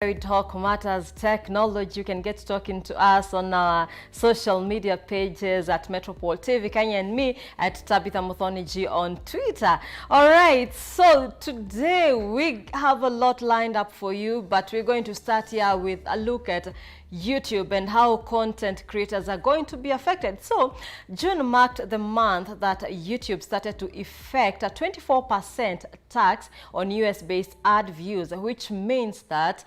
We talk matters technology. You can get talking to us on our social media pages at Metropol TV Kenya and me at Tabitha Muthoniji on Twitter. All right, so today we have a lot lined up for you, but we're going to start here with a look at YouTube and how content creators are going to be affected. So June marked the month that YouTube started to effect a 24% tax on US-based ad views, which means that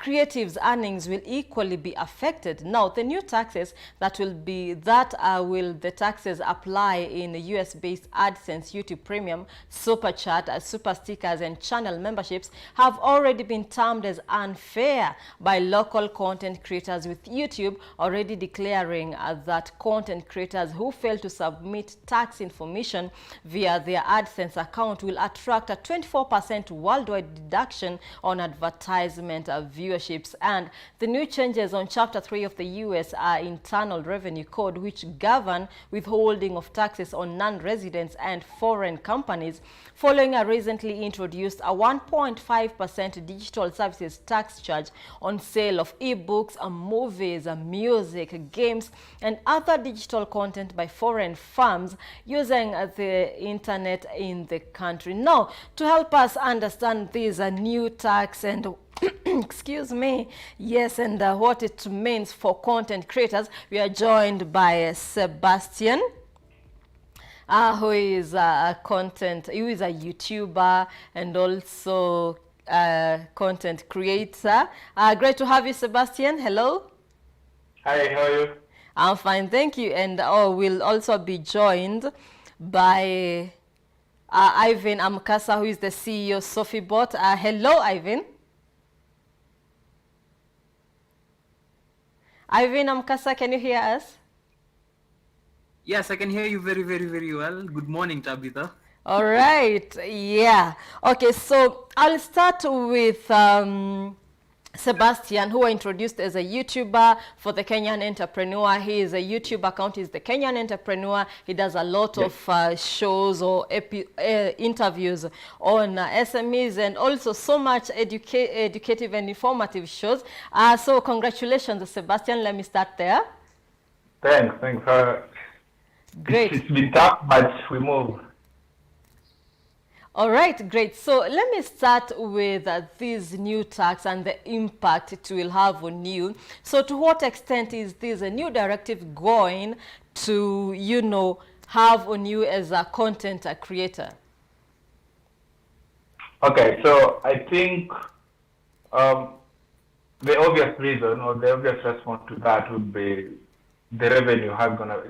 creatives' earnings will equally be affected. Now, the new taxes will the taxes apply in US-based AdSense, YouTube Premium, Super Chat, Super Stickers, and channel memberships have already been termed as unfair by local content creators, with YouTube already declaring that content creators who fail to submit tax information via their AdSense account will attract a 24% worldwide deduction on advertisement viewerships. And the new changes on Chapter 3 of the U.S. Internal Revenue Code, which govern withholding of taxes on non-residents and foreign companies, following a recently introduced a 1.5% digital services tax charge on sale of ebooks, movies, music, games, and other digital content by foreign firms using the internet in the country. Now, to help us understand these new tax and excuse me, yes, and what it means for content creators, we are joined by Sebastian, who is a YouTuber and also a content creator. Great to have you, Sebastian. Hello. Hi, how are you? I'm fine, thank you. And we'll also be joined by Ivan Amkasa, who is the CEO of SophieBot. Hello, Ivan. Ivan Amkasa, can you hear us? Yes, I can hear you very, very, very well. Good morning, Tabitha. All right. Yeah. Okay, so I'll start with Sebastian, who I introduced as a YouTuber for the Kenyan Entrepreneur. He is a YouTube account. He's the Kenyan Entrepreneur. He does a lot of shows or interviews on SMEs, and also so much educative and informative shows. So congratulations, Sebastian. Let me start there. Thanks. Great. It's been tough, but we move. All right, great. So let me start with this new tax and the impact it will have on you. So to what extent is this a new directive going to, have on you as a content creator? Okay, so I think the obvious reason or the obvious response to that would be the revenue is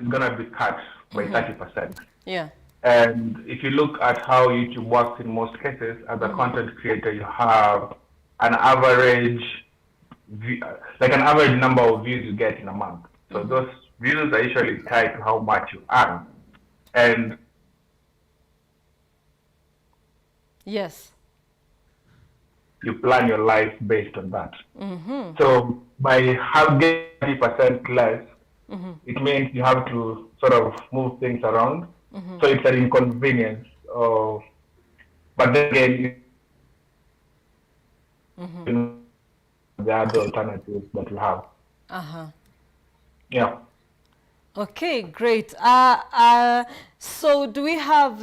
gonna be cut by 30%. Yeah. And if you look at how YouTube works in most cases, as a content creator, you have an average number of views you get in a month. So those views are usually tied to how much you earn. And yes, you plan your life based on that. So by having 30% less, it means you have to sort of move things around. So it's an inconvenience. But then again, the other alternatives that you have. Yeah. Okay, great. So do we have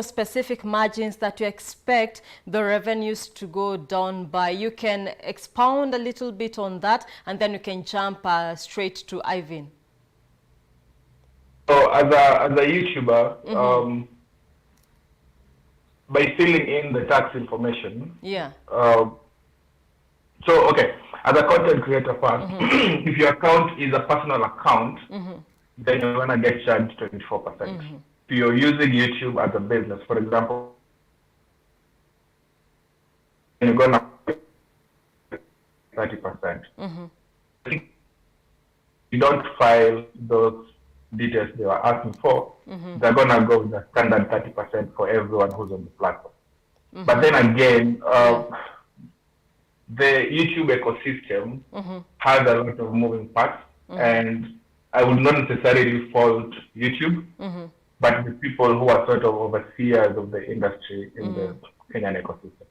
specific margins that you expect the revenues to go down by? You can expound a little bit on that, and then you can jump straight to Ivan. So as a YouTuber, by filling in the tax information, as a content creator first, if your account is a personal account, then you're gonna get charged 24%. If you're using YouTube as a business, for example, you're gonna 30%. You don't file those details they were asking for, they're gonna go with the standard 30% for everyone who's on the platform. But then again, the YouTube ecosystem has a lot of moving parts, and I would not necessarily fault YouTube, but the people who are sort of overseers of the industry in the Kenyan ecosystem.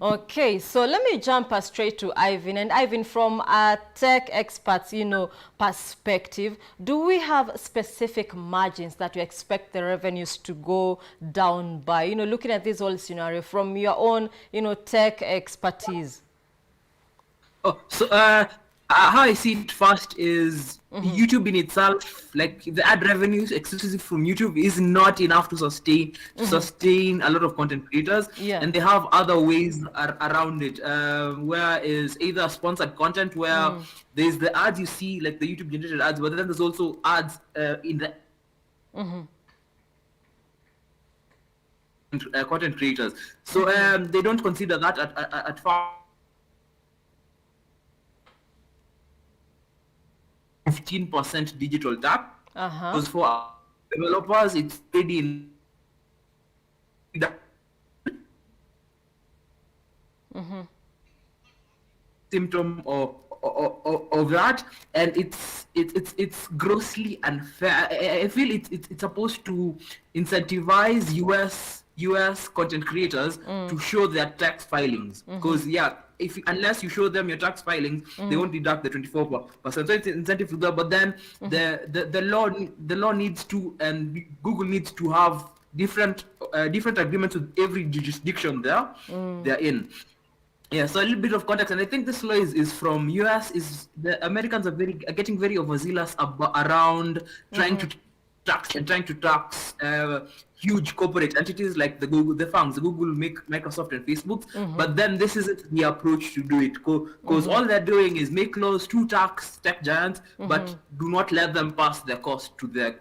Okay, so let me jump straight to Ivan. And Ivan, from a tech experts, perspective, do we have specific margins that you expect the revenues to go down by? Looking at this whole scenario from your own, tech expertise. Oh, so how I see it first is YouTube in itself, like the ad revenues exclusive from YouTube is not enough to sustain a lot of content creators, Yeah. and they have other ways around it. Where is either sponsored content where there's the ads you see, like the YouTube generated ads, but then there's also ads in the content creators. So they don't consider that at first. 15% digital tap. Because for developers, it's pretty symptom of that, and it's grossly unfair. I feel it's supposed to incentivize US content creators to show their tax filings, because unless you show them your tax filings, they won't deduct the 24%. So it's incentive to that. But then the law needs to, and Google needs to have different agreements with every jurisdiction they're in. Yeah, so a little bit of context, and I think this law is from US. Is the Americans are getting very overzealous around trying to tax huge corporate entities like the Google, the Google, Microsoft, and Facebook. But then this isn't the approach to do it, because all they're doing is make laws to tax tech giants, but do not let them pass their cost to their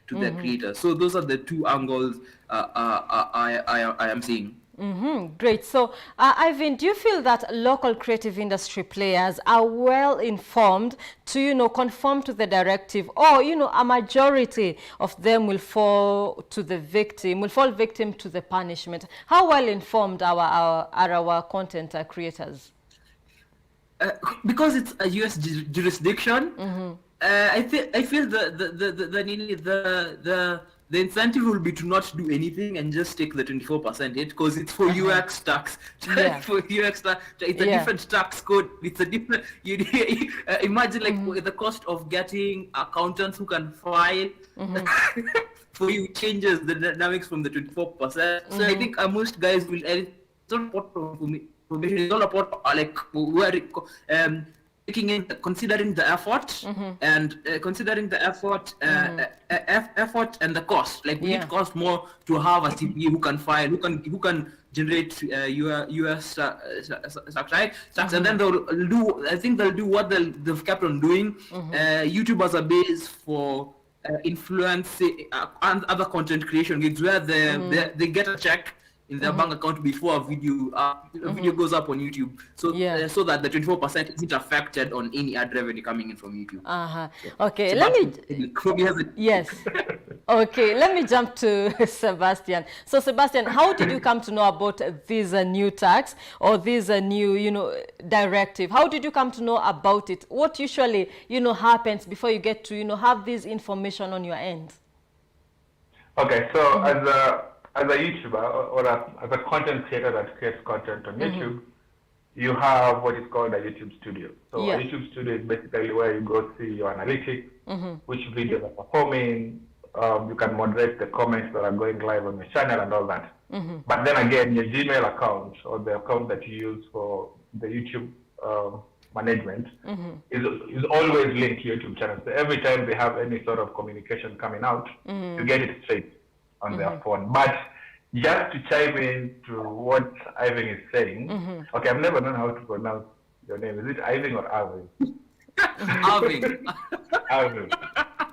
creators. So those are the two angles I am seeing. Great. So, Ivan, do you feel that local creative industry players are well informed to, conform to the directive, or, a majority of them will fall victim to the punishment? How well informed are our content creators? Because it's a US jurisdiction, I feel the incentive will be to not do anything and just take the 24% hit, because it's for UX tax. For UX tax, it's a different tax code. It's a different. Imagine like the cost of getting accountants who can file for you changes the dynamics from the 24%. So I think most guys will. It's not important for me. It's all about taking in, considering the effort and considering the effort and the cost. Like it costs more to have a CPA who can file, who can generate US tax, and then they'll do. I think they'll do what they've kept on doing. YouTube as a base for influencing other content creation gigs, where they get a check in their bank account before a video goes up on YouTube, so so that the 24% isn't affected on any ad revenue coming in from YouTube. Okay, so yes. Okay, let me jump to Sebastian. So Sebastian, how did you come to know about this new tax or this new directive? How did you come to know about it? What usually happens before you get to have this information on your end? Okay, so as a YouTuber or as a content creator that creates content on YouTube, you have what is called a YouTube studio. So a YouTube studio is basically where you go see your analytics, which videos are performing. You can moderate the comments that are going live on your channel and all that. But then again, your Gmail account or the account that you use for the YouTube management is always linked to YouTube channel. So every time they have any sort of communication coming out, you get it straight on their phone. But just to chime in to what Ivan is saying, okay, I've never known how to pronounce your name. Is it Ivan or Ivan? Ivan. Ivan.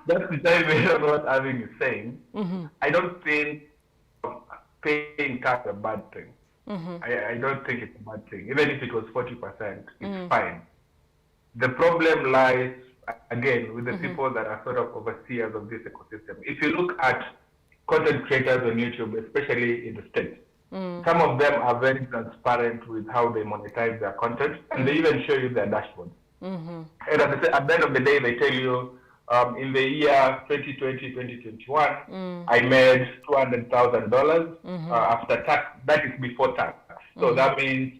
Just to chime in on what Ivan is saying, I don't think paying tax is a bad thing. I don't think it's a bad thing. Even if it was 40%, it's fine. The problem lies, again, with the people that are sort of overseers of this ecosystem. If you look at content creators on YouTube, especially in the States, some of them are very transparent with how they monetize their content, and they even show you their dashboard. And as I say, at the end of the day, they tell you, in the year 2020, 2021, I made $200,000 after tax. That is before tax. So that means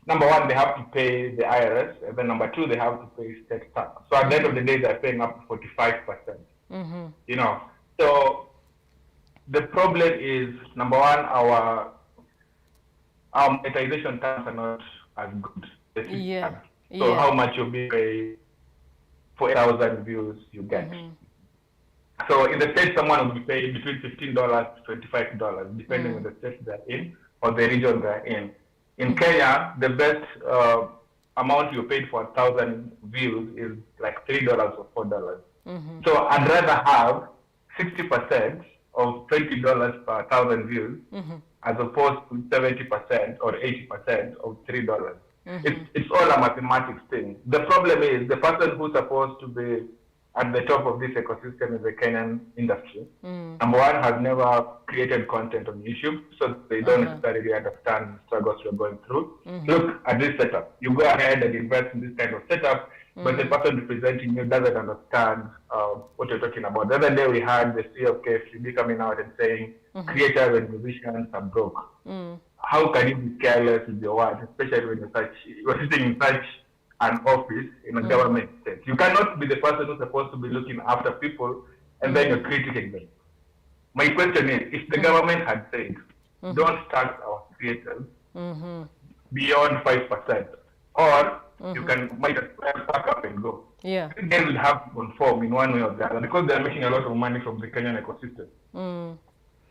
number one, they have to pay the IRS, and then number two, they have to pay state tax. So at the end of the day, they're paying up to 45%. You know, so the problem is, number one, our monetization terms are not as good. So how much you'll be paid for 8,000 views you get. So in the States, someone will be paid between $15 to $25, depending on the state they're in or the region they're in. In Kenya, the best amount you paid for 1,000 views is like $3 or $4. So I'd rather have 60% of $20 per 1,000 views as opposed to 70% or 80% of $3. It's all a mathematics thing. The problem is the person who's supposed to be at the top of this ecosystem is the Kenyan industry. Number one, has never created content on YouTube, so they don't necessarily understand the struggles we're going through. Look at this setup. You go ahead and invest in this kind of setup, but the person representing you doesn't understand what you're talking about. The other day we had the CEO of KFCB coming out and saying creators and musicians are broke. How can you be careless with your words, especially when you're sitting in such an office in a government state? You cannot be the person who's supposed to be looking after people and then you're critiquing them. My question is, if the government had said, don't tax our creators beyond 5%, or you might as well pack up and go. They will have to conform in one way or the other because they're making a lot of money from the Kenyan ecosystem.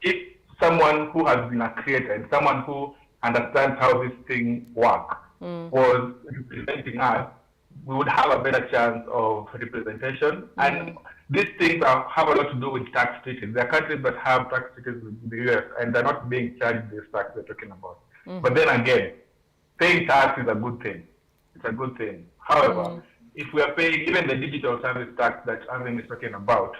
If someone who has been a creator and someone who understands how this thing works was representing us, we would have a better chance of representation. And these things have a lot to do with tax treaties. There are countries that have tax treaties with the US and they're not being charged this tax we're talking about. But then again, paying tax is a good thing. It's a good thing. However, if we are paying even the digital service tax that Arvin is talking about,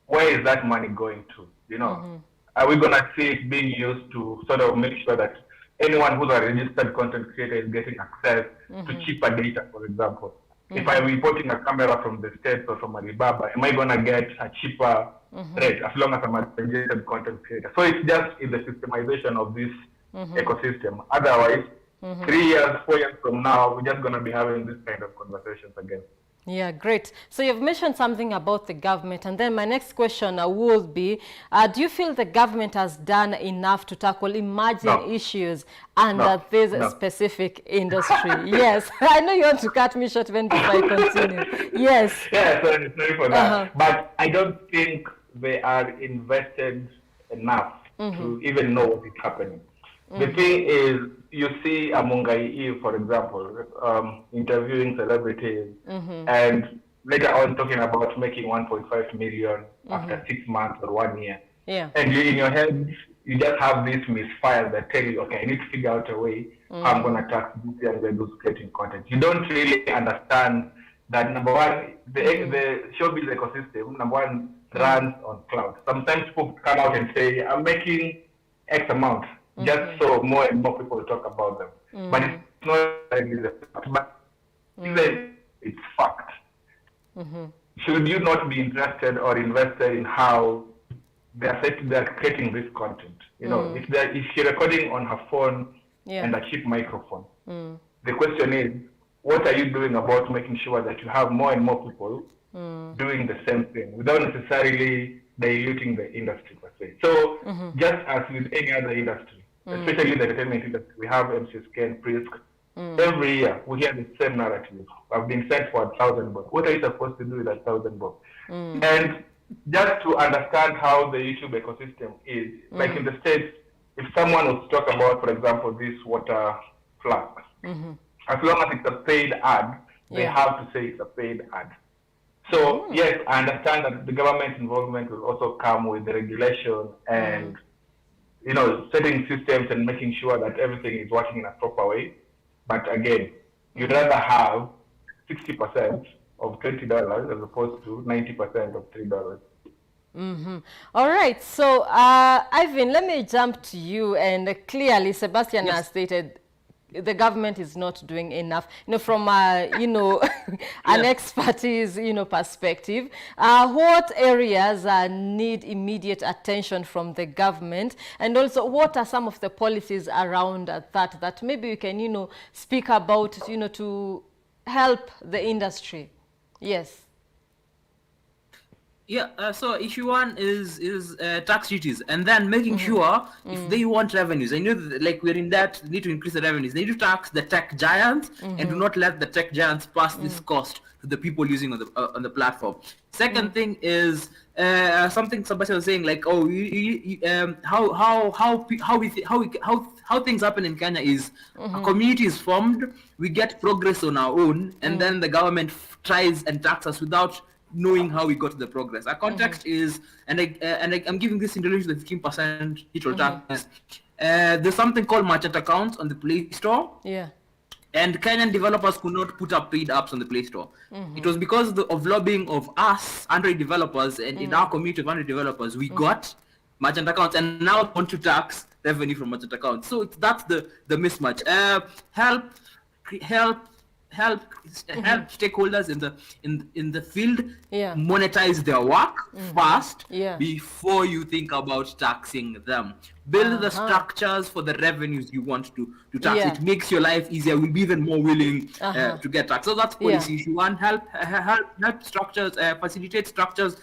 where is that money going to? You know, are we going to see it being used to sort of make sure that anyone who's a registered content creator is getting access to cheaper data, for example? If I'm importing a camera from the States or from Alibaba, am I going to get a cheaper rate as long as I'm a registered content creator? So it's just in the systemization of this ecosystem. Otherwise, 3 years, 4 years from now, we're just going to be having this kind of conversations again. Yeah, great. So you've mentioned something about the government, and then my next question would be, do you feel the government has done enough to tackle emerging issues under this specific industry? Yes, I know you want to cut me short when before I continue. Yes. Yeah, sorry for that. But I don't think they are invested enough to even know what is happening. The thing is, you see Mungai Eve, for example, interviewing celebrities and later on talking about making 1.5 million after 6 months or 1 year. And you, in your head, you just have this misfire that tell you, okay, I need to figure out a way how I'm going to tax this young guy who's creating content. You don't really understand that, number one, the showbiz ecosystem, number one, runs on cloud. Sometimes people come out and say, I'm making X amount, just so more and more people talk about them. But it's not really the fact. But even it's fact. Should you not be interested or invested in how they're creating this content? You know, if she's recording on her phone and a cheap microphone, the question is, what are you doing about making sure that you have more and more people doing the same thing without necessarily diluting the industry per se? So just as with any other industry, especially the entertainment industry, we have MCSK and Prisk. Every year we hear the same narrative. I've been sent for 1,000 bucks. What are you supposed to do with 1,000 bucks? And just to understand how the YouTube ecosystem is, like in the States, if someone was to talk about, for example, this water flask, as long as it's a paid ad, they have to say it's a paid ad. So yes, I understand that the government involvement will also come with the regulation and you know, setting systems and making sure that everything is working in a proper way. But again, you'd rather have 60% of $20 as opposed to 90% of $3. All right. So, Ivan, let me jump to you. And clearly, Sebastian has stated the government is not doing enough. From an expertise, perspective, what areas need immediate attention from the government, and also what are some of the policies around that maybe we can, speak about, to help the industry? Yes. Yeah, so issue one is tax duties, and then making sure if they want revenues, I know that, like, we're in that, they need to increase the revenues. They need to tax the tech giants and do not let the tech giants pass this cost to the people using on the platform. Second thing is something Sebastian was saying, like, how things happen in Kenya is a community is formed, we get progress on our own, and then the government tries and taxes us without knowing how we got to the progress. Our context is, and I'm giving this in relation to the 15% digital tax. There's something called merchant accounts on the Play Store. Yeah. And Kenyan developers could not put up paid apps on the Play Store. It was because of lobbying of us, Android developers, and in our community of Android developers, we got merchant accounts, and now want to tax revenue from merchant accounts. So that's the mismatch. Help stakeholders in the field monetize their work fast before you think about taxing them. Build the structures for the revenues you want to tax. It makes your life easier. We'll be even more willing to get taxed. So that's policy issue one. Help structures, facilitate structures,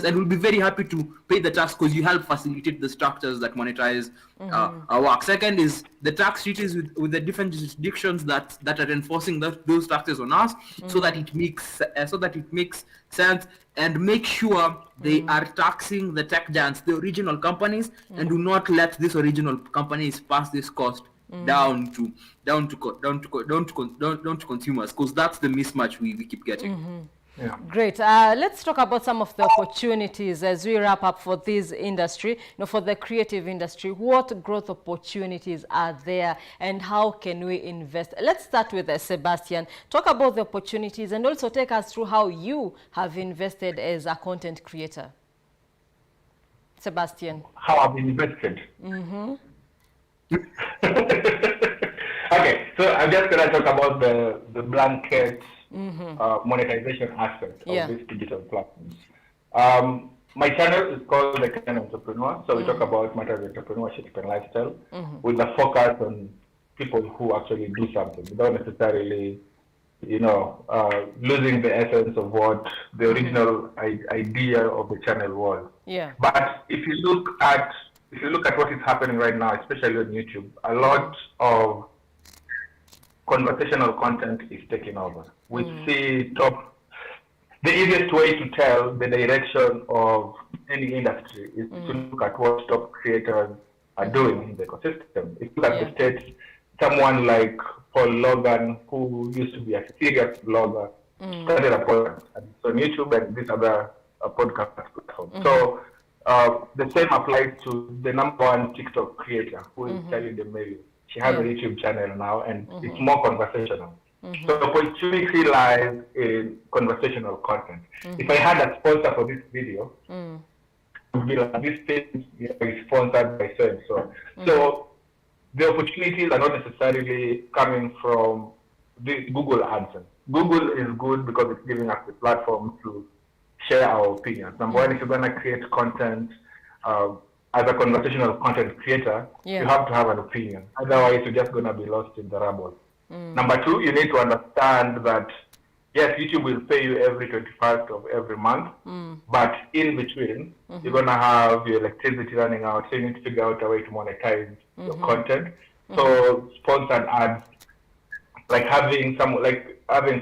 and we'll be very happy to pay the tax because you help facilitate the structures that monetize our work. Second is the tax treaties with the different jurisdictions that are enforcing those taxes on us, so that it makes sense, and make sure they are taxing the tech giants, the original companies, and do not let these original companies pass this cost down to consumers, because that's the mismatch we keep getting. Yeah. Great. Let's talk about some of the opportunities as we wrap up for this industry, for the creative industry. What growth opportunities are there, and how can we invest? Let's start with Sebastian. Talk about the opportunities and also take us through how you have invested as a content creator. Sebastian. How I've invested? Okay, so I'm just going to talk about the blanket monetization aspect of this digital platforms. My channel is called The Kenyan Entrepreneur, so we talk about matters of entrepreneurship and lifestyle with a focus on people who actually do something without necessarily, losing the essence of what the original idea of the channel was. Yeah. But if you look at what is happening right now, especially on YouTube, a lot of conversational content is taking over. We see the easiest way to tell the direction of any industry is to look at what top creators are doing in the ecosystem. If you look at the States, someone like Paul Logan, who used to be a serious blogger, started a podcast on YouTube and this other podcast platform. So the same applies to the number one TikTok creator, who is Charlie D'Amelio. She has a YouTube channel now, and it's more conversational. So the opportunity lies in conversational content. If I had a sponsor for this video, it would be like, this page is sponsored by so and so. So the opportunities are not necessarily coming from the Google AdSense. Google is good because it's giving us the platform to share our opinions. Number one, if you're going to create content, as a conversational content creator, you have to have an opinion. Otherwise, you're just going to be lost in the rubble. Number two, you need to understand that, yes, YouTube will pay you every 21st of every month, but in between, you're going to have your electricity running out, so you need to figure out a way to monetize your content. So sponsored ads, like having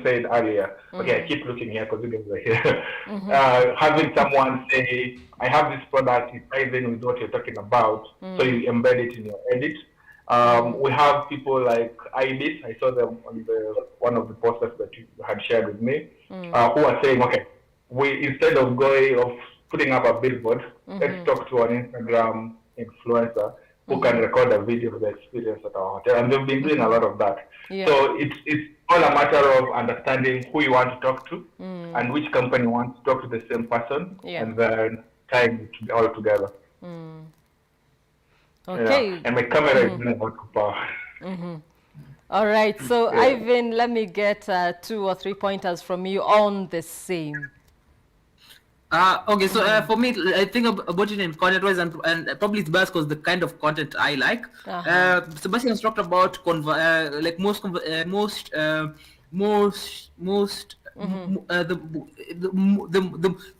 said earlier, okay, I keep looking here because you guys are here. Having someone say, I have this product, it ties in with what you're talking about, so you embed it in your edit. We have people like Ibis, I saw them on one of the posters that you had shared with me, who are saying, okay, instead of putting up a billboard, let's talk to an Instagram influencer who can record a video of the experience at our hotel. And they've been doing a lot of that. So it's all a matter of understanding who you want to talk to and which company wants to talk to the same person, and then tying it all together. Okay. And my camera is running out of power. All right. So, Ivan, let me get 2 or 3 pointers from you on the same. Okay, so for me, I think about it in content-wise, and probably it's best because the kind of content I like. Sebastian's talked about like most the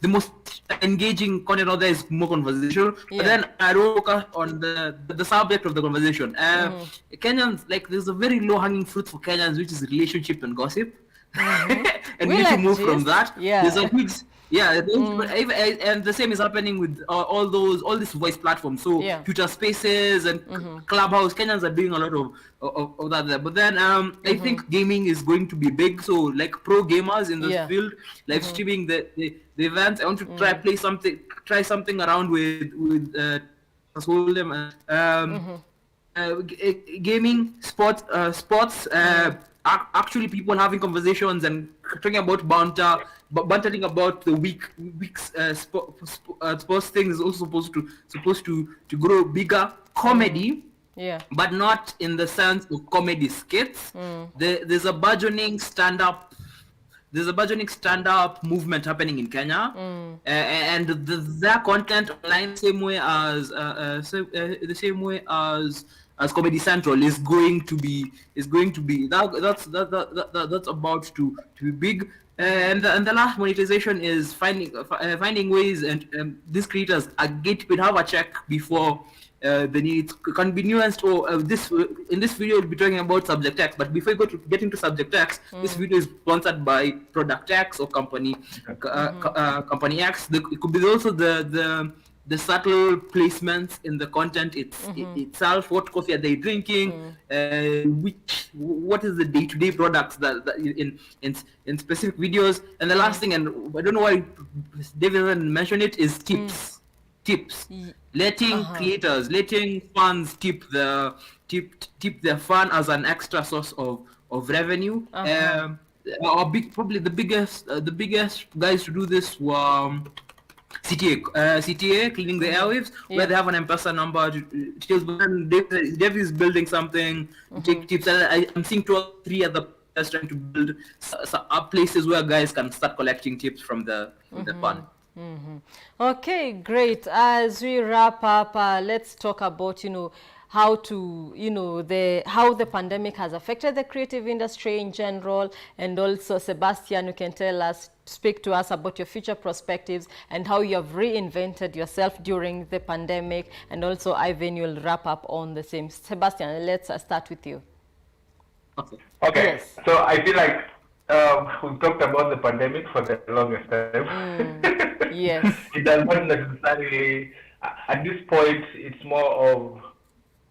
most engaging content out there is more conversational. But then I focus on the subject of the conversation. Kenyans, like, there's a very low-hanging fruit for Kenyans, which is relationship and gossip. And we need to move from that. There's a huge and the same is happening with all these voice platforms. So Twitter Spaces and Clubhouse. Kenyans are doing a lot of that there. But then I think gaming is going to be big. So like pro gamers in this field, live streaming the events. I want to try something around with gaming, sports. Actually, people having conversations and talking about bantering about the week's sports things is also supposed to grow bigger. Comedy, but not in the sense of comedy skits. There's a burgeoning stand-up movement happening in Kenya, and their content online, same way as Comedy Central is going to be that's about to be big. And the last monetization is finding ways, and these creators are gatepaid, have a check before the needs can be nuanced. Or in this video we'll be talking about subject X, but before you get into subject X, this video is sponsored by product X or company X. It could be also the subtle placements in the content itself. What coffee are they drinking? What is the day-to-day products that in specific videos? And the last thing, and I don't know why David didn't mention it, is tips. Letting creators, letting fans tip their fan as an extra source of revenue. Probably the biggest guys to do this were CTA, cleaning the airwaves, where they have an M-Pesa number. Dev is building something, take tips. And I'm seeing 2 or 3 other players trying to build places where guys can start collecting tips from the fund. Okay, great. As we wrap up, let's talk about, how the pandemic has affected the creative industry in general, and also Sebastian, you can speak to us about your future perspectives and how you have reinvented yourself during the pandemic, and also Ivan will wrap up on the same. Sebastian, let's start with you. Okay. Yes. So I feel like we talked about the pandemic for the longest time. Yes. It does not necessarily, at this point, it's more of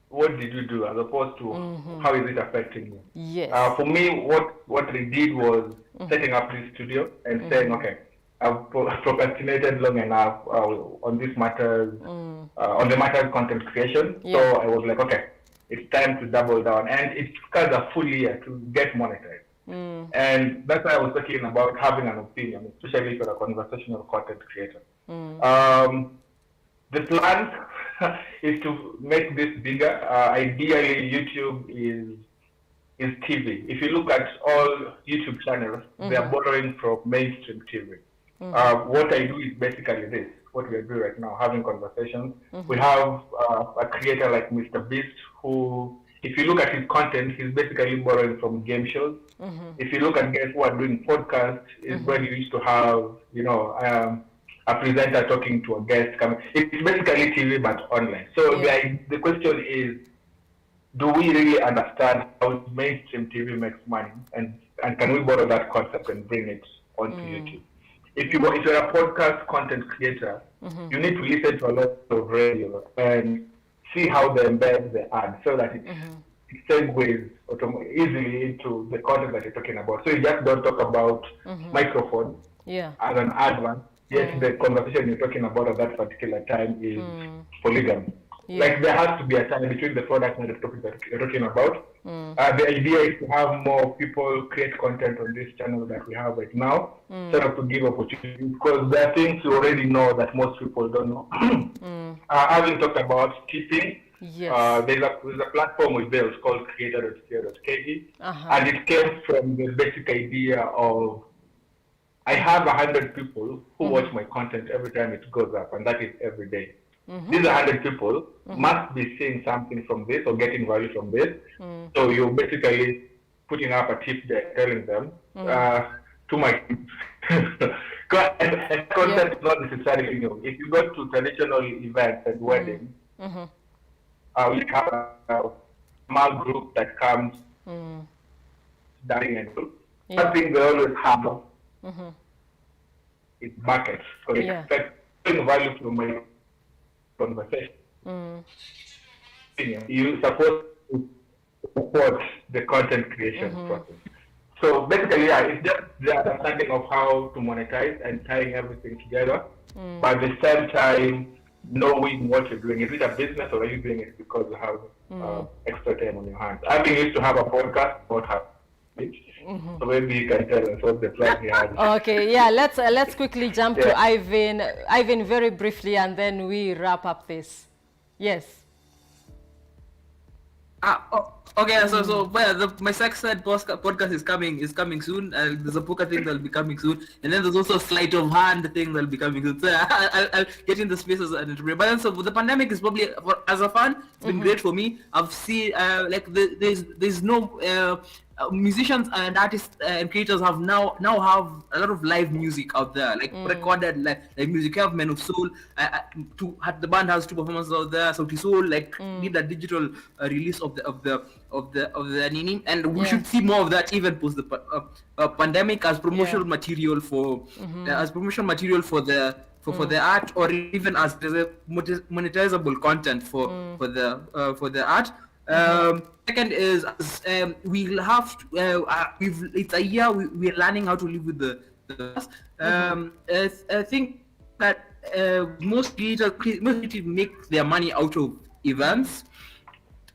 what did you do as opposed to how is it affecting you. Yes. For me, what we did was setting up this studio and saying, okay, I've procrastinated long enough on these matters, on the matter of content creation. So I was like, okay, it's time to double down. And it took us a full year to get monetized. And that's why I was talking about having an opinion, especially for a conversational content creator. The plan is to make this bigger. Ideally, YouTube is TV. If you look at all YouTube channels, they are borrowing from mainstream TV. What I do is basically this, what we are doing right now, having conversations. We have a creator like Mr. Beast, who, if you look at his content, he's basically borrowing from game shows. If you look at guys who are doing podcasts, is when you used to have, a presenter talking to a guest coming. It's basically TV but online. So the question is, do we really understand how mainstream TV makes money, and can we borrow that concept and bring it onto YouTube? If you're a podcast content creator, you need to listen to a lot of radio and see how they embed the ad so that it segues easily into the content that you're talking about. So you just don't talk about microphone as an advance. Yes, the conversation you're talking about at that particular time is polygamy. Like, there has to be a time between the product and the topic that you're talking about. The idea is to have more people create content on this channel that we have right now, sort of to give opportunities, because there are things you already know that most people don't know. Having talked about tipping, Yes. There's a platform we built called creator.co.ke, Uh-huh. and it came from the basic idea of I have 100 people who watch my content every time it goes up, and that is every day. These 100 people must be seeing something from this or getting value from this. So you're basically putting up a tip there, telling them to my and Yeah. content is not necessarily new. If you go to traditional events and weddings, we have a small group that comes dancing and group. One Yeah. thing they always have is markets. So they Yeah. expect value from my conversation. You supposed to support the content creation process. So basically, yeah, it's just the understanding of how to monetize and tying everything together, but at the same time, knowing what you're doing. Is it a business or are you doing it because you have extra time on your hands? I've been used to have a podcast about how so maybe you can tell us what the plan you had. Okay, yeah, let's quickly jump to Yeah. Ivan. Ivan, very briefly, and then we wrap up this. Yes. Okay. So well, my sex ed podcast is coming soon. There's a poker thing that'll be coming soon, and then there's also a sleight of hand thing that'll be coming soon. So I'll get in the spaces and but then so the pandemic is probably as a fan, it's been great for me. I've seen there's no musicians and artists and creators now have a lot of live music out there, like recorded like music. You have Men of Soul. The band has 2 performances out there. Sauti Soul did a digital release of the Nini, and we should see more of that even post the pandemic as promotional material for for the art, or even as monetizable content for the art. Second is we'll have to, it's a year we're learning how to live with the virus. I think that most creators make their money out of events.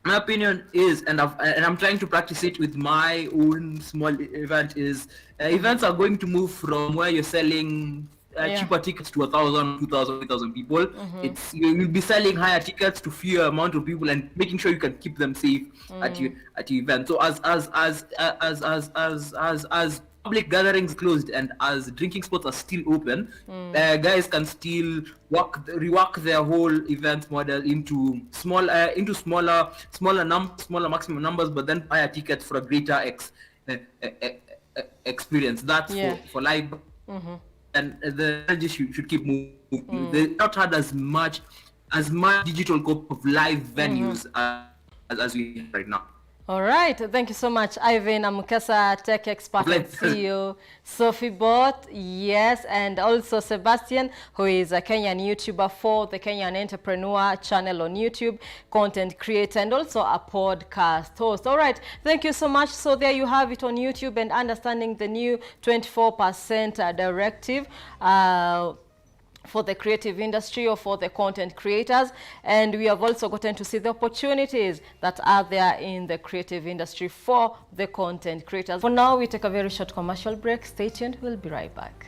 My opinion is, and I'm trying to practice it with my own small event, is events are going to move from where you're selling cheaper tickets to 1,000, 2,000, 3,000 people. It's you'll be selling higher tickets to fewer amount of people and making sure you can keep them safe at your event. So as public gatherings closed and as drinking spots are still open, guys can still rework their whole event model into smaller maximum numbers, but then higher tickets for a greater experience. That's for live. And the energy should keep moving. They not had as much digital scope of live venues as we have right now. All right, thank you so much, Ivan Amukasa, tech expert and CEO, Sophie Bot, yes, and also Sebastian, who is a Kenyan YouTuber for the Kenyan Entrepreneur channel on YouTube, content creator, and also a podcast host. All right, thank you so much. So there you have it on YouTube, and understanding the new 24% directive. For the creative industry or for the content creators, and we have also gotten to see the opportunities that are there in the creative industry for the content creators. For now, we take a very short commercial break. Stay tuned, we'll be right back.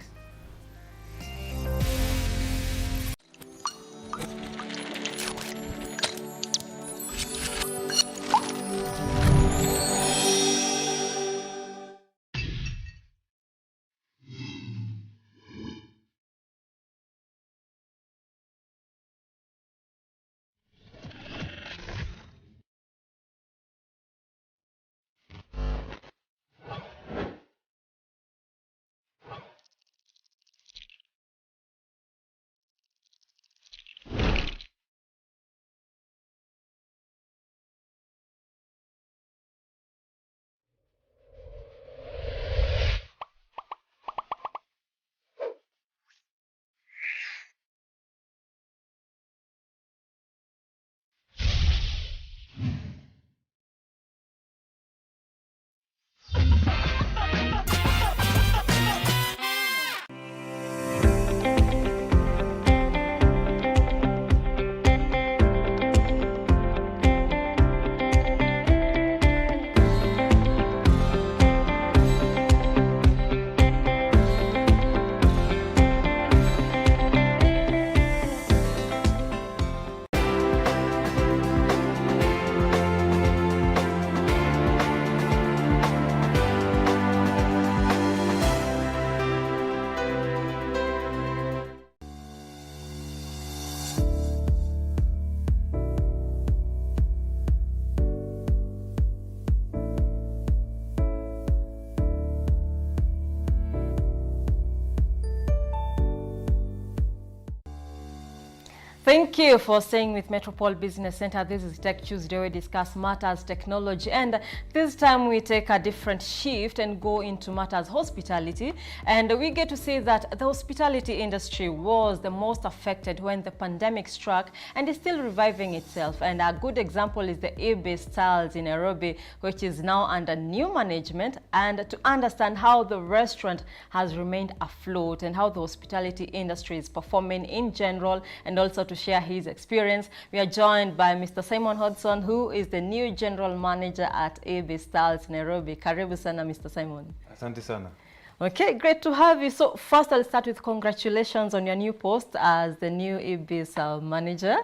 Thank you for staying with Metropol Business Center. This is Tech Tuesday. We discuss matters technology, and this time we take a different shift and go into matters hospitality. And we get to say that the hospitality industry was the most affected when the pandemic struck and is still reviving itself. And a good example is the Ibis Styles in Nairobi, which is now under new management. And to understand how the restaurant has remained afloat and how the hospitality industry is performing in general, and also to share his experience, we are joined by Mr. Simon Hodson, who is the new general manager at Ibis Styles Nairobi. Karibu sana, Mr. Simon. Asante sana. Okay, great to have you. So first, I'll start with congratulations on your new post as the new Ibis manager.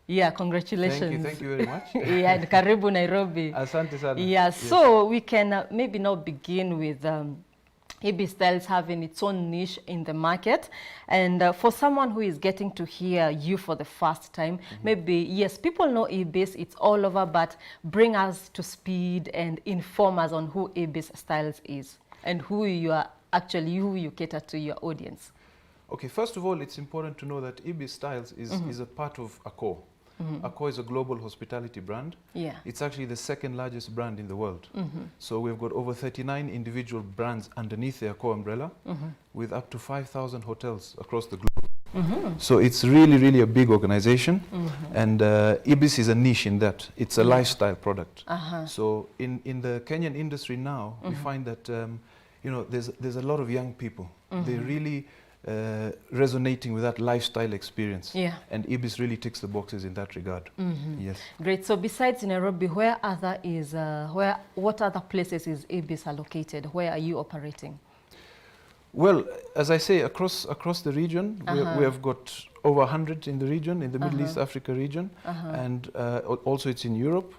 Yeah, congratulations. Thank you very much. Yeah, and karibu Nairobi. Asante sana. Yeah, yes. So we can maybe now begin with Ibis Styles having its own niche in the market. And for someone who is getting to hear you for the first time, maybe, yes, people know Ibis, it's all over, but bring us to speed and inform us on who Ibis Styles is and who you are actually, who you cater to your audience. Okay, first of all, it's important to know that Ibis Styles is a part of Accor. Accor is a global hospitality brand. Yeah. It's actually the second largest brand in the world. So we've got over 39 individual brands underneath the Accor umbrella with up to 5,000 hotels across the globe. So it's really a big organization, and Ibis is a niche in that. It's a lifestyle product. So in the Kenyan industry now, we find that you know, there's a lot of young people. They're really resonating with that lifestyle experience. Yeah. And Ibis really ticks the boxes in that regard. Yes. Great. So besides Nairobi, what other places is Ibis located? Where are you operating? Well, as I say, across the region, we have got over 100 in the region, in the Middle East Africa region, and also it's in Europe.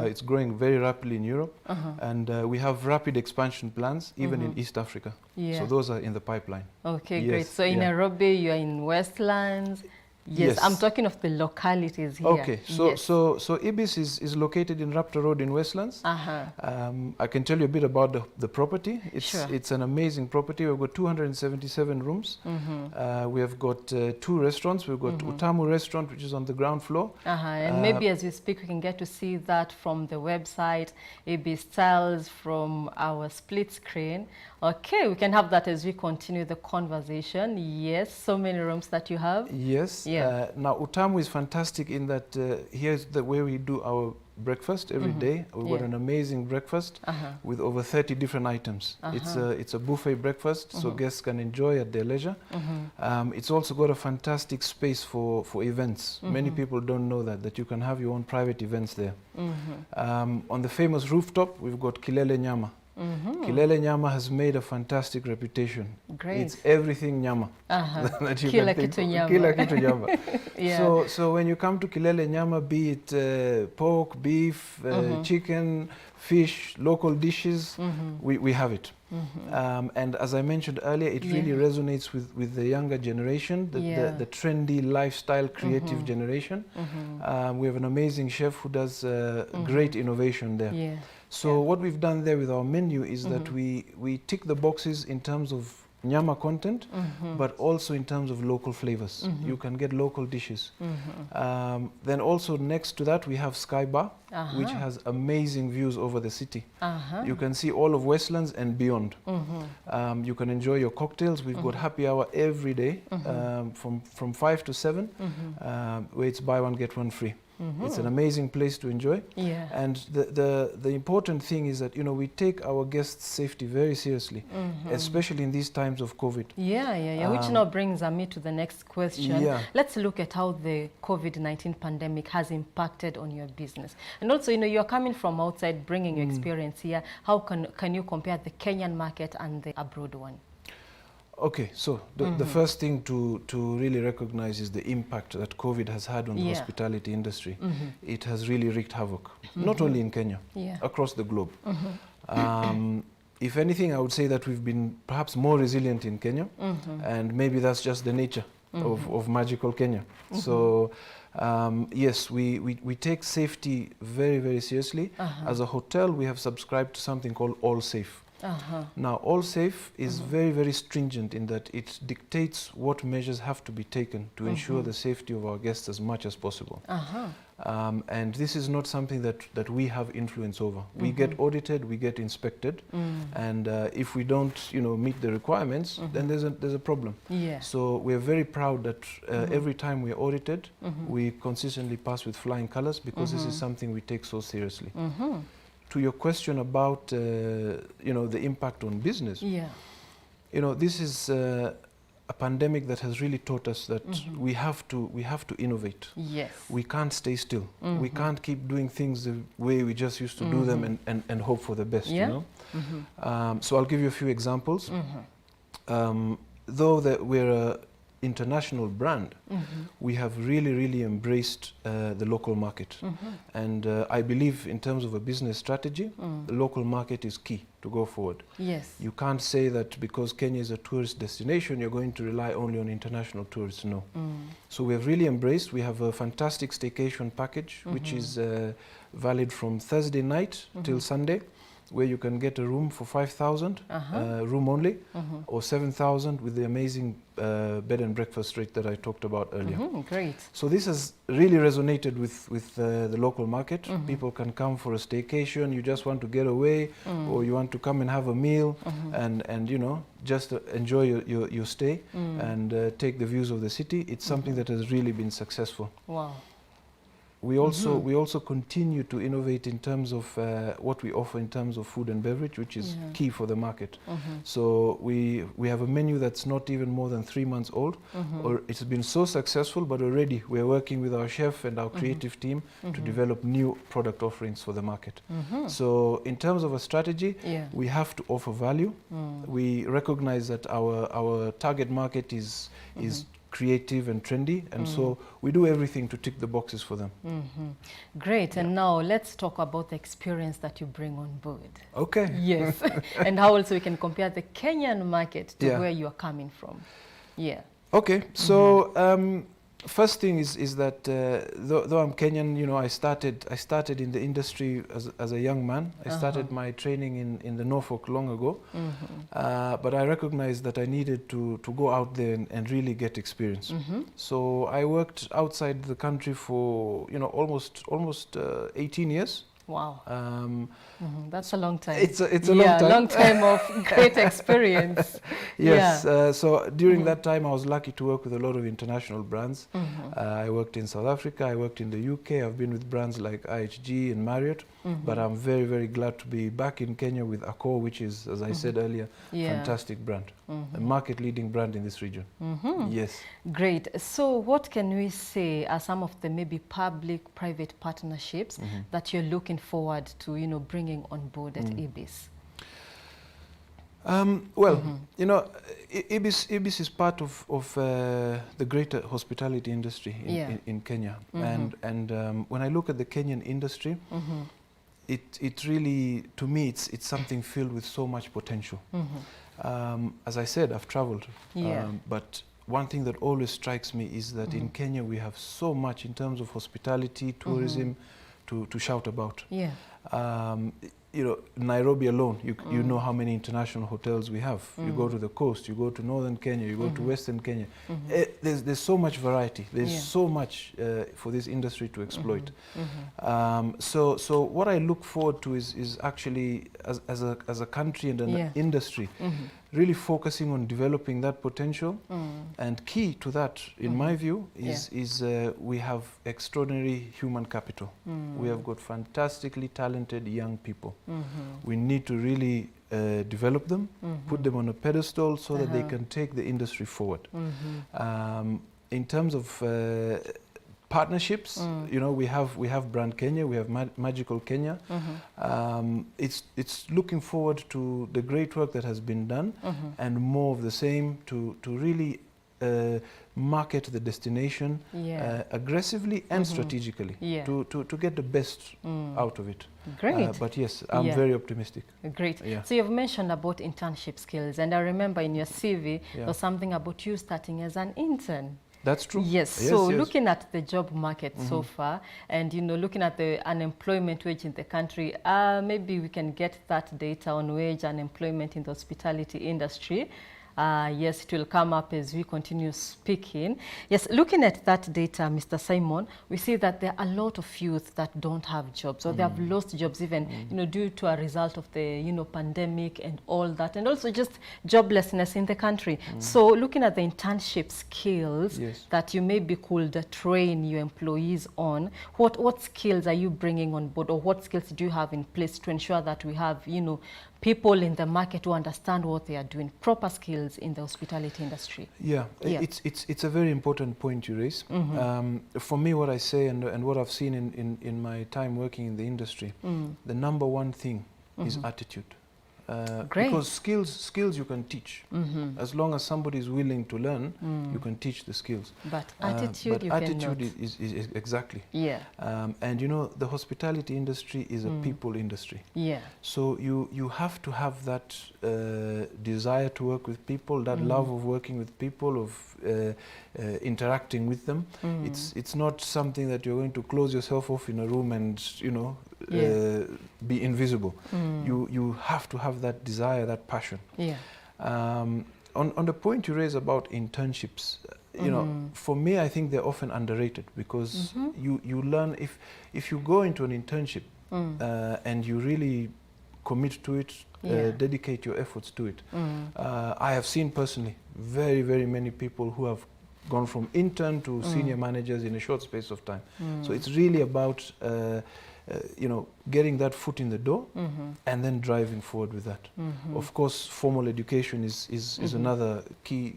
It's growing very rapidly in Europe, and we have rapid expansion plans even in East Africa. Yeah. So those are in the pipeline. Okay, Yes, great. So in Nairobi, you are in Westlands. Yes, I'm talking of the localities here. Okay, so yes. so Ibis is located in Raptor Road in Westlands. I can tell you a bit about the property. It's an amazing property. We've got 277 rooms. We have got 2 restaurants. We've got Utamu restaurant, which is on the ground floor. And maybe as we speak, we can get to see that from the website, Ibis Styles, from our split screen. Okay, we can have that as we continue the conversation. Yes, so many rooms that you have. Yes. Yeah. Now, Utamu is fantastic in that here's the way we do our breakfast every day. We've got an amazing breakfast with over 30 different items. It's a buffet breakfast, so guests can enjoy at their leisure. It's also got a fantastic space for events. Many people don't know that you can have your own private events there. On the famous rooftop, we've got Kilele Nyama. Kilele Nyama has made a fantastic reputation. Great. It's everything Nyama. That you Kila can think kitu of. nyama. Kila kitu Nyama. Yeah. So when you come to Kilele Nyama, be it pork, beef, chicken, fish, local dishes, we have it. And as I mentioned earlier, it really resonates with the younger generation, the trendy lifestyle creative generation. We have an amazing chef who does great innovation there. Yeah. So what we've done there with our menu is that we tick the boxes in terms of Nyama content, but also in terms of local flavors. You can get local dishes. Then also next to that we have Sky Bar, which has amazing views over the city. You can see all of Westlands and beyond. You can enjoy your cocktails. We've got happy hour every day from 5 to 7, where it's buy one get one free. It's an amazing place to enjoy. Yeah. And the important thing is that, you know, we take our guests' safety very seriously, especially in these times of COVID. Yeah. Which now brings me to the next question. Yeah. Let's look at how the COVID-19 pandemic has impacted on your business. And also, you know, you're coming from outside, bringing your experience here. How can you compare the Kenyan market and the abroad one? Okay, so the first thing to really recognize is the impact that COVID has had on the hospitality industry. It has really wreaked havoc, not only in Kenya, across the globe. If anything, I would say that we've been perhaps more resilient in Kenya, and maybe that's just the nature of magical Kenya. So yes, we take safety very, very seriously. As a hotel, we have subscribed to something called All Safe. Now, All Safe is very, very stringent in that it dictates what measures have to be taken to ensure the safety of our guests as much as possible. And this is not something that we have influence over. We get audited, we get inspected, and if we don't, meet the requirements, then there's a problem. Yeah. So we are very proud that every time we are audited, we consistently pass with flying colors, because this is something we take so seriously. To your question about the impact on business, this is a pandemic that has really taught us that we have to innovate. Yes. We can't stay still. We can't keep doing things the way we just used to do them and hope for the best. So I'll give you a few examples. Though that we're a international brand, we have really embraced the local market. And I believe in terms of a business strategy, the local market is key to go forward. Yes. You can't say that because Kenya is a tourist destination, you're going to rely only on international tourists. No. So we have really embraced. We have a fantastic staycation package, which is valid from Thursday night till Sunday, where you can get a room for 5,000, room only, or 7,000 with the amazing bed and breakfast rate that I talked about earlier. Great. So this has really resonated with the local market. People can come for a staycation, you just want to get away, or you want to come and have a meal, and just enjoy your stay and take the views of the city. It's something that has really been successful. Wow. We also continue to innovate in terms of what we offer in terms of food and beverage, which is key for the market. So we have a menu that's not even more than 3 months old, or it's been so successful, but already we're working with our chef and our creative team to develop new product offerings for the market. So in terms of a strategy, we have to offer value. We recognize that our target market is creative and trendy, and so we do everything to tick the boxes for them. Great. And now let's talk about the experience that you bring on board. Okay. Yes. And how also we can compare the Kenyan market to where you are coming from. Yeah. Okay. So first thing is that though I'm Kenyan, I started in the industry as a young man. I started my training in the Norfolk long ago, but I recognized that I needed to go out there and really get experience. So I worked outside the country for almost 18 years. Wow. That's a long time. It's a long time. Long time of great experience. Yes. So during that time, I was lucky to work with a lot of international brands. I worked in South Africa. I worked in the UK. I've been with brands like IHG and Marriott. But I'm very, very glad to be back in Kenya with Accor, which is, as I said earlier, fantastic brand, a market-leading brand in this region. Yes. Great. So what can we say are some of the maybe public-private partnerships that you're looking forward to, bringing on board at Ibis? Ibis is part of the greater hospitality industry in Kenya. And when I look at the Kenyan industry, it really, to me, it's something filled with so much potential. As I said, I've traveled, but one thing that always strikes me is that in Kenya we have so much in terms of hospitality, tourism, to shout about. Nairobi alone, you know how many international hotels we have. You go to the coast, you go to northern Kenya, you go to western Kenya. There's so much variety. There's so much for this industry to exploit. So what I look forward to is actually as a country and an industry, really focusing on developing that potential. And key to that, in my view, is we have extraordinary human capital. We have got fantastically talented young people. We need to really develop them, put them on a pedestal so that they can take the industry forward. In terms of partnerships, we have Brand Kenya, we have Magical Kenya. It's looking forward to the great work that has been done and more of the same to really market the destination aggressively and strategically to get the best out of it. Great. But yes, I'm very optimistic. Great. So you've mentioned about internship skills, and I remember in your CV there was something about you starting as an intern. That's true. Yes. So looking at the job market so far, and looking at the unemployment wage in the country, maybe we can get that data on wage unemployment in the hospitality industry. Yes, it will come up as we continue speaking. Yes, looking at that data, Mr. Simon, we see that there are a lot of youth that don't have jobs, or they have lost jobs even, due to a result of the, pandemic and all that, and also just joblessness in the country. So looking at the internship skills that you maybe could train your employees on, what skills are you bringing on board, or what skills do you have in place to ensure that we have, people in the market who understand what they are doing, proper skills in the hospitality industry? Yeah. It's a very important point you raise. For me, what I say and what I've seen in my time working in the industry, the number one thing is attitude. Great. Because skills you can teach. As long as somebody is willing to learn, you can teach the skills. But attitude, you attitude cannot. is exactly. Yeah. And the hospitality industry is a people industry. Yeah. So you have to have that desire to work with people, that love of working with people, of interacting with them. It's not something that you're going to close yourself off in a room and be invisible. You have to have that desire, that passion. Yeah. On the point you raise about internships, for me, I think they're often underrated, because you learn if you go into an internship and you really commit to it, dedicate your efforts to it. I have seen personally very, very many people who have gone from intern to senior managers in a short space of time. So it's really about getting that foot in the door and then driving forward with that. Of course, formal education is another key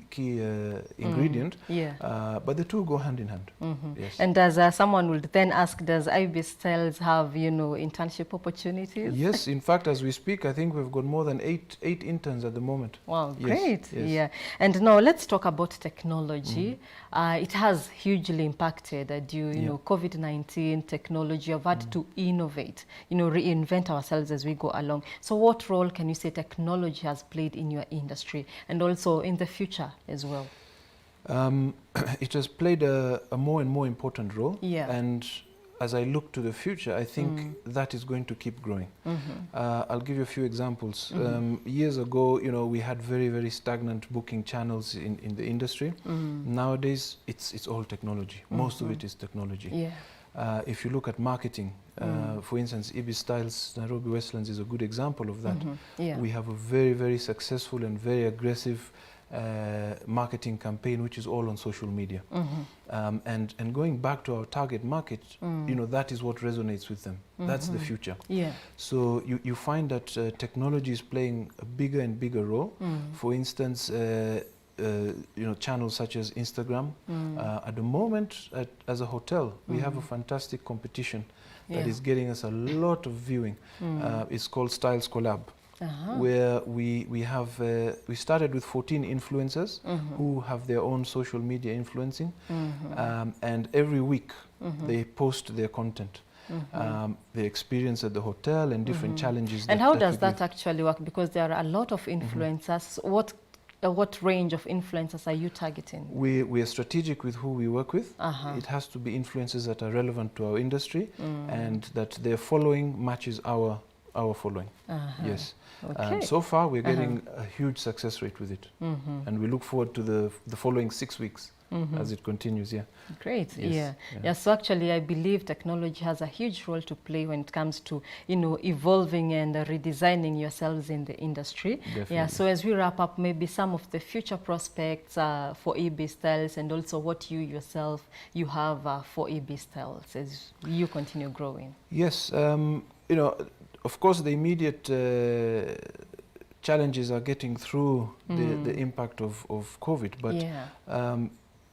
ingredient, but the two go hand in hand. Yes. And as someone would then ask, does IB Styles have, internship opportunities? Yes, in fact, as we speak, I think we've got more than eight interns at the moment. Wow, Yes, great. yes. Yeah. And now let's talk about technology. It has hugely impacted due, COVID-19 technology. I've had to innovate, reinvent ourselves as we go along. So what role can you say technology has played in your industry, and also in the future as well? It has played a more and more important role. Yeah. And as I look to the future, I think that is going to keep growing. I'll give you a few examples. Years ago, we had very, very stagnant booking channels in the industry. Nowadays, it's all technology. Most of it is technology. Yeah. If you look at marketing, for instance, IB Styles Nairobi Westlands is a good example of that. Yeah. We have a very, very successful and very aggressive marketing campaign, which is all on social media. And going back to our target market, that is what resonates with them. That's the future. Yeah. So you find that technology is playing a bigger and bigger role. For instance, channels such as Instagram. At the moment, as a hotel, we have a fantastic competition that is getting us a lot of viewing. It's called Styles Collab, where we started with 14 influencers who have their own social media influencing, and every week they post their content. The experience at the hotel and different challenges. And how does that actually work? Because there are a lot of influencers. What range of influencers are you targeting? We are strategic with who we work with. It has to be influencers that are relevant to our industry and that their following matches our following. Yes. Okay. So far, we're getting a huge success rate with it. And we look forward to the following 6 weeks as it continues. Yeah. Great. Yes. Yeah. So actually, I believe technology has a huge role to play when it comes to, evolving and redesigning yourselves in the industry. Definitely. Yeah. So as we wrap up, maybe some of the future prospects for IB Styles, and also what you yourself have for IB Styles as you continue growing. Yes. Of course, the immediate challenges are getting through the impact of COVID. But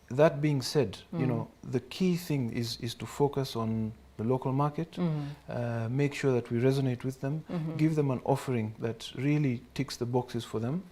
that being said, the key thing is to focus on the local market, make sure that we resonate with them, give them an offering that really ticks the boxes for them.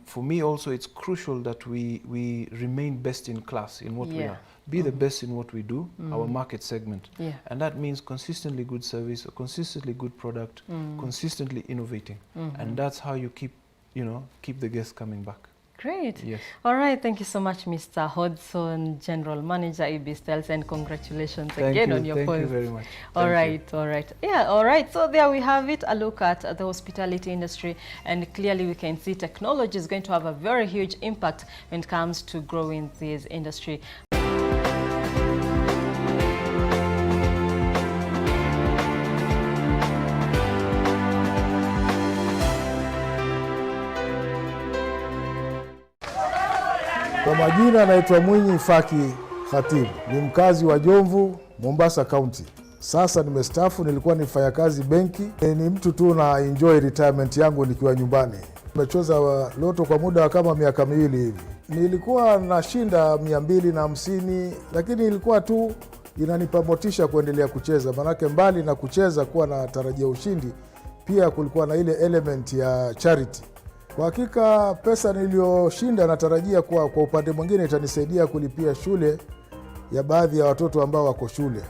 For me also, it's crucial that we remain best in class in what we are. Be the best in what we do, our market segment. And that means consistently good service, a consistently good product, consistently innovating. And that's how you keep the guests coming back. great. Yes. All right. Thank you so much, Mr. Hodson, General Manager, EB Styles, and congratulations Thank again you. on your Thank post. you very much. All Thank right. you. All right. Yeah, all right. So there we have it, a look at the hospitality industry, and clearly we can see technology is going to have a very huge impact when it comes to growing this industry. Kwa majina anaitwa Mwinyi Faki Khatibu, ni mkazi wa Jomvu, Mombasa County. Sasa nimestaafu, nilikuwa nifanya kazi benki. Ni mtu tu na enjoy retirement yangu nikiwa nyumbani. Nimecheza loto kwa muda wa kama miaka 2 hivi. Nilikuwa nashinda 250, lakini ilikuwa tu inanipa motisha kuendelea kucheza. Manake mbali na kucheza kuwa na tarajia ushindi, pia kulikuwa na ile element ya charity. Kwa hakika pesa niliyoshinda natarajia kwa upande mwingine itanisaidia kulipia shule ya baadhi ya watoto ambao wako shule.